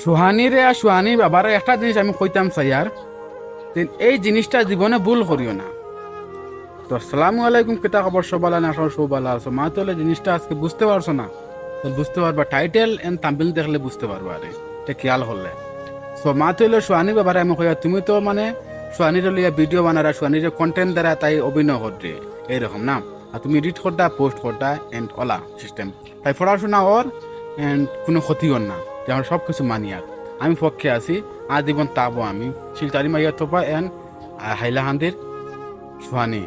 সুহানিরে আর সুহানি বাবারে একটা জিনিস আমি কইতাম স্যার, এই জিনিসটা জীবনে ভুল করিও না। তো আসসালামু আলাইকুম, কেতা খবর সবালা না সবালা আছো মা, তাহলে জিনিসটা আজকে বুঝতে পারছো না তো বুঝতে পারবা, টাইটেল এন্ড থাম্বনেল দেখলে বুঝতে পারবা। আরে এটা খেয়াল করলে সো মা তৈলে সুহানি ব্যাপারে আমি কইয়া তুমি তো মানে সুহানির লিয়া ভিডিও বানারা, সুহানির কন্টেন্ট দ্বারা তাই অভিনয় করতে এইরকম না, আর তুমি এডিট করতা পোস্ট করতা এন্ড অলা সিস্টেম, তাই পড়াশোনা ওর এন্ড কোনো ক্ষতি কর না, যে আমার সব কিছু মানি। আর আমি পক্ষে আছি, আজীবন তাবো আমি শিলতারি মাইয়া তোপা এন্ড হাইলাহান্দির সুহানি,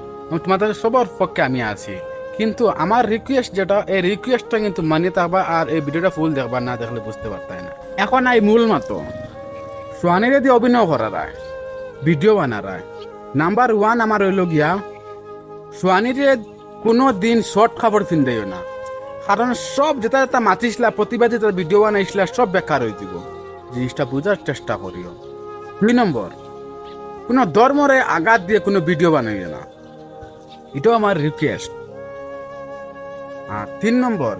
তোমাদের সবার পক্ষে আমি আছি। কিন্তু আমার রিকোয়েস্ট যেটা, এই রিকোয়েস্টটা কিন্তু মানিয়ে থাকবা আর এই ভিডিওটা ফুল দেখবা, না দেখলে বুঝতে পারতাই না। এখন এই মূল মাত্র সোয়ানিরে দিয়ে অভিনয় করা রায়, ভিডিও বানা রায়, নাম্বার ওয়ান আমার হইল গিয়া সোয়ানিরে কোনো দিন শর্ট খাবার ফিন্দাইও না, কারণ সব যেটা যেটা মাতিসলা প্রতিবাদী তার ভিডিও বানাইছিলা সব বেকার হয়ে দিব, জিনিসটা বোঝার চেষ্টা করিও। 2 নম্বর, কোনো ধর্মরে আঘাত দিয়ে কোনো ভিডিও বানাইও না, এটাও আমার রিকোয়েস্ট। আর 3 নম্বর,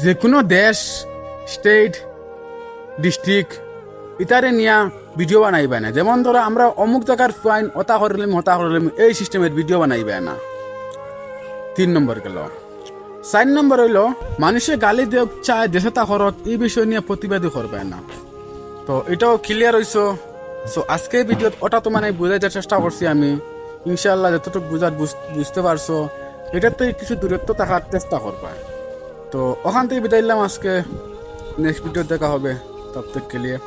যে কোনো দেশ, স্টেট, ডিস্ট্রিক্ট ইতারে নিয়া ভিডিও বানাইবে না, যেমন ধরো আমরা অমুক জায়গার ফাইন হতা করলাম এই সিস্টেমের ভিডিও বানাইবে না। 3 নম্বর গেল। 4 নম্বর হইল মানুষে গালি দিয়ে চায় দেশে তা করত, এই বিষয় নিয়ে প্রতিবাদী করবে না। তো এটাও ক্লিয়ার হইছো। সো আজকে ভিডিও ওটা তো মানে বুঝাইতে চেষ্টা করছি আমি, ইনশাল্লাহ যতটুকু বুঝতে পারছো, এটার থেকে কিছু দূরত্ব থাকার চেষ্টা করবা। তো ওখান থেকে বিদায় নিলাম আজকে, নেক্সট ভিডিও দেখা হবে, তব তক কে লিয়ে।